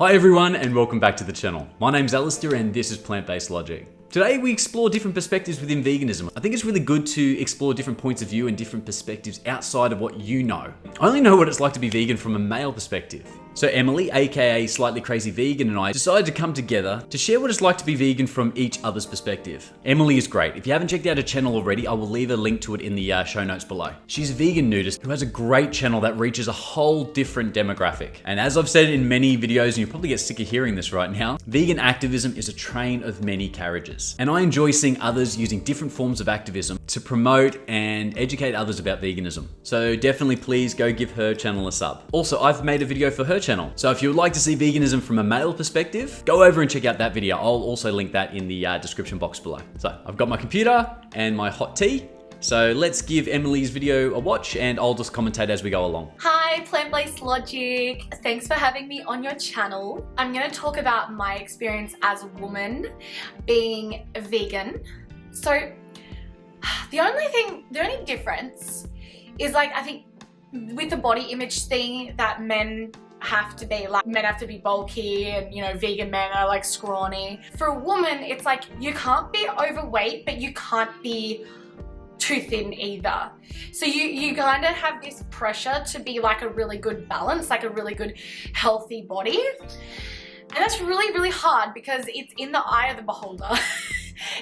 Hi everyone and welcome back to the channel. My name's Alistair and this is Plant-Based Logic. Today we explore different perspectives within veganism. I think it's really good to explore different points of view and different perspectives outside of what you know. I only know what it's like to be vegan from a male perspective. So Emily, aka Slightly Crazy Vegan, and I decided to come together to share what it's like to be vegan from each other's perspective. Emily is great. If you haven't checked out her channel already, I will leave a link to it in the show notes below. She's a vegan nudist who has a great channel that reaches a whole different demographic. And as I've said in many videos, and you'll probably get sick of hearing this right now, vegan activism is a train of many carriages. And I enjoy seeing others using different forms of activism to promote and educate others about veganism. So definitely please go give her channel a sub. Also, I've made a video for her channel. So if you would like to see veganism from a male perspective, go over and check out that video. I'll also link that in the description box below. So I've got my computer and my hot tea. So let's give Emily's video a watch and I'll just commentate as we go along. Hi, Plant-Based Logic. Thanks for having me on your channel. I'm going to talk about my experience as a woman being vegan. So the only difference is, like, I think with the body image thing that men have to be bulky and, you know, vegan men are like scrawny. For a woman, it's like you can't be overweight, but you can't be too thin either. So you kind of have this pressure to be like a really good balance, like a really good healthy body. And that's really, really hard because it's in the eye of the beholder.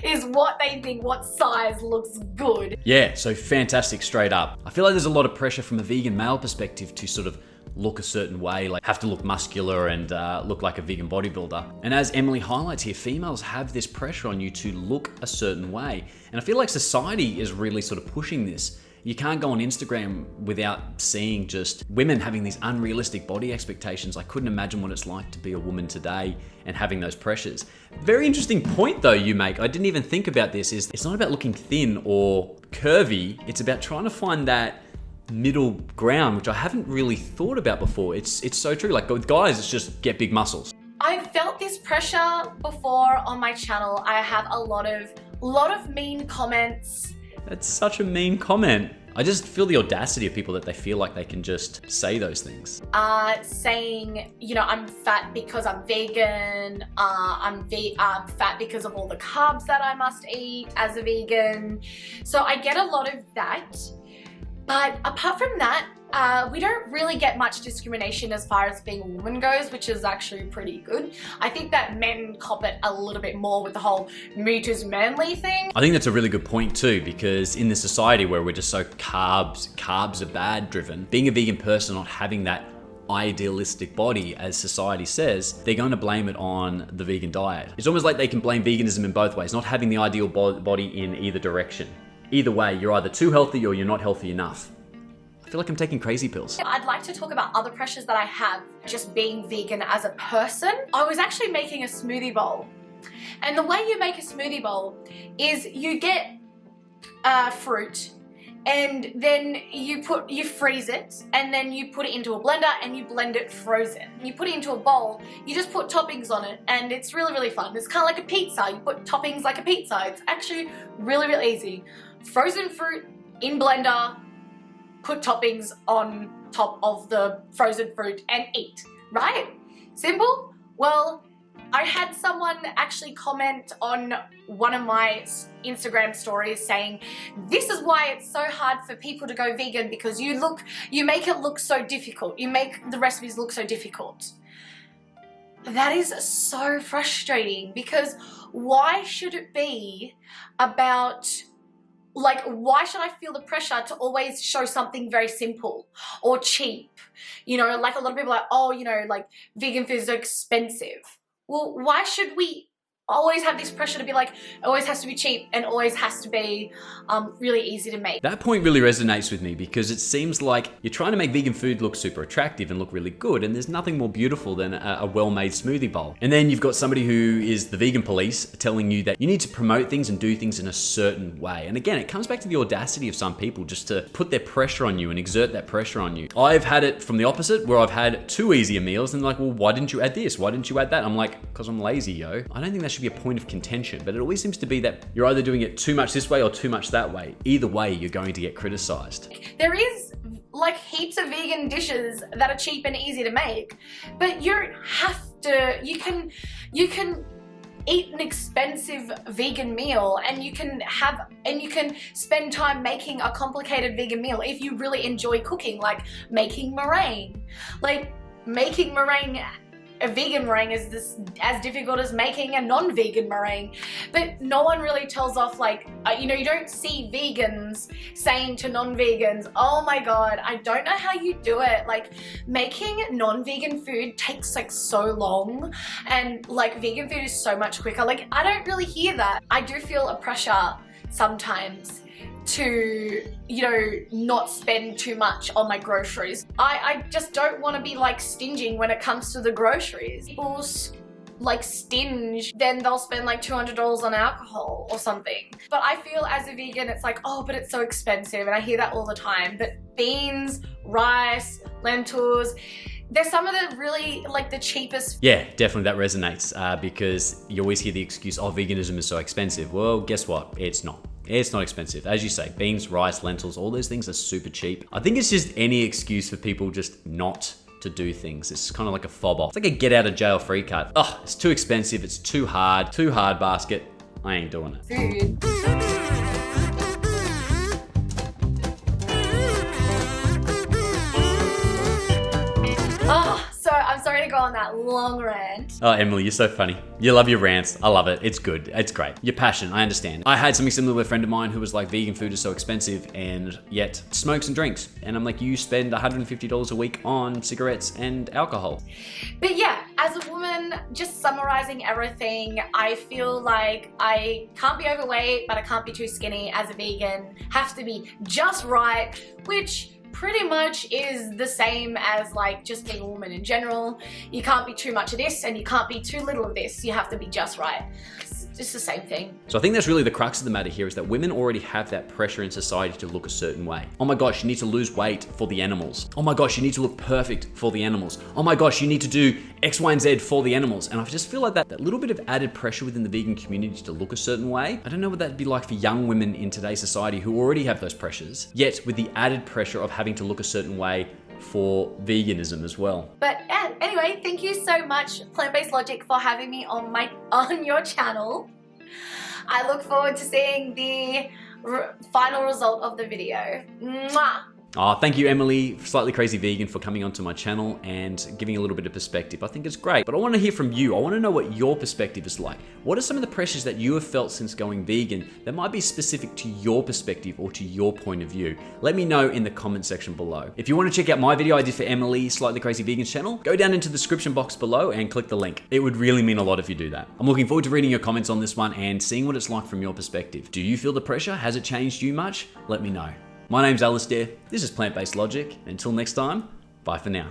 Is what they think, what size looks good. Yeah, so fantastic straight up. I feel like there's a lot of pressure from a vegan male perspective to sort of look a certain way, like have to look muscular and look like a vegan bodybuilder. And as Emily highlights here, females have this pressure on you to look a certain way. And I feel like society is really sort of pushing this. You can't go on Instagram without seeing just women having these unrealistic body expectations. I couldn't imagine what it's like to be a woman today and having those pressures. Very interesting point though you make. I didn't even think about this. Is it's not about looking thin or curvy. It's about trying to find that middle ground, which I haven't really thought about before. It's so true. Like with guys, it's just get big muscles. I've felt this pressure before on my channel. I have a lot of mean comments. That's such a mean comment. I just feel the audacity of people that they feel like they can just say those things. Saying, you know, I'm fat because I'm vegan, I'm fat because of all the carbs that I must eat as a vegan. So I get a lot of that. But apart from that, we don't really get much discrimination as far as being a woman goes, which is actually pretty good. I think that men cop it a little bit more with the whole meat is manly thing. I think that's a really good point too, because in this society where we're just so carbs are bad driven, being a vegan person not having that idealistic body as society says, they're going to blame it on the vegan diet. It's almost like they can blame veganism in both ways, not having the ideal body in either direction. Either way, you're either too healthy or you're not healthy enough. I feel like I'm taking crazy pills. I'd like to talk about other pressures that I have just being vegan as a person. I was actually making a smoothie bowl. And the way you make a smoothie bowl is you get fruit and then you freeze it and then you put it into a blender and you blend it frozen. You put it into a bowl, you just put toppings on it and it's really, really fun. It's kind of like a pizza. You put toppings like a pizza. It's actually really, really easy. Frozen fruit in blender, put toppings on top of the frozen fruit and eat, right? Simple? Well, I had someone actually comment on one of my Instagram stories saying, this is why it's so hard for people to go vegan because you make it look so difficult. You make the recipes look so difficult. That is so frustrating because why should it be about, like, why should I feel the pressure to always show something very simple or cheap? You know, like a lot of people are like, oh, you know, like vegan food is so expensive. Well, why should we always have this pressure to be like, it always has to be cheap and always has to be really easy to make? That point really resonates with me because it seems like you're trying to make vegan food look super attractive and look really good, and there's nothing more beautiful than a well-made smoothie bowl. And then you've got somebody who is the vegan police telling you that you need to promote things and do things in a certain way. And again, it comes back to the audacity of some people just to put their pressure on you and exert that pressure on you. I've had it from the opposite, where I've had too easier meals and they're like, well, why didn't you add this? Why didn't you add that? I'm like, because I'm lazy, yo. I don't think that should be a point of contention, but it always seems to be that you're either doing it too much this way or too much that way. Either way, you're going to get criticized. There is like heaps of vegan dishes that are cheap and easy to make, but you don't have you can eat an expensive vegan meal, and you can spend time making a complicated vegan meal if you really enjoy cooking, like making meringue. Like making meringue, a vegan meringue is as difficult as making a non-vegan meringue, but no one really tells off, like, you don't see vegans saying to non-vegans, oh my god, I don't know how you do it. Like, making non-vegan food takes like so long, and like vegan food is so much quicker. Like, I don't really hear that. I do feel a pressure sometimes to, not spend too much on my groceries. I just don't want to be like stinging when it comes to the groceries. People like stinge, then they'll spend like $200 on alcohol or something. But I feel as a vegan, it's like, oh, but it's so expensive, and I hear that all the time. But beans, rice, lentils, they're some of the really, like, the cheapest. Yeah, definitely that resonates because you always hear the excuse, oh, veganism is so expensive. Well, guess what? It's not. It's not expensive. As you say, beans, rice, lentils, all those things are super cheap. I think it's just any excuse for people just not to do things. It's kind of like a fob off. It's like a get out of jail free card. Oh, it's too expensive. It's too hard basket. I ain't doing it. Food. Oh, so I'm sorry to go on that long rant. Oh, Emily, you're so funny. You love your rants. I love it. It's good. It's great. Your passion, I understand. I had something similar with a friend of mine who was like, vegan food is so expensive and yet smokes and drinks. And I'm like, you spend $150 a week on cigarettes and alcohol. But yeah, as a woman, just summarizing everything, I feel like I can't be overweight, but I can't be too skinny as a vegan. Have to be just right, which pretty much is the same as like just being a woman in general. You can't be too much of this and you can't be too little of this. You have to be just right. It's the same thing. So I think that's really the crux of the matter here, is that women already have that pressure in society to look a certain way. Oh my gosh, you need to lose weight for the animals. Oh my gosh, you need to look perfect for the animals. Oh my gosh, you need to do X, Y, and Z for the animals. And I just feel like that little bit of added pressure within the vegan community to look a certain way. I don't know what that'd be like for young women in today's society who already have those pressures, yet with the added pressure of having to look a certain way for veganism as well. But anyway, thank you so much, Plant-Based Logic, for having me on your channel. I look forward to seeing the final result of the video. Mwah! Oh, thank you, Emily, Slightly Crazy Vegan, for coming onto my channel and giving a little bit of perspective. I think it's great, but I want to hear from you. I want to know what your perspective is like. What are some of the pressures that you have felt since going vegan that might be specific to your perspective or to your point of view? Let me know in the comment section below. If you want to check out my video I did for Emily, Slightly Crazy Vegan's channel, go down into the description box below and click the link. It would really mean a lot if you do that. I'm looking forward to reading your comments on this one and seeing what it's like from your perspective. Do you feel the pressure? Has it changed you much? Let me know. My name's Alistair, this is Plant-Based Logic. Until next time, bye for now.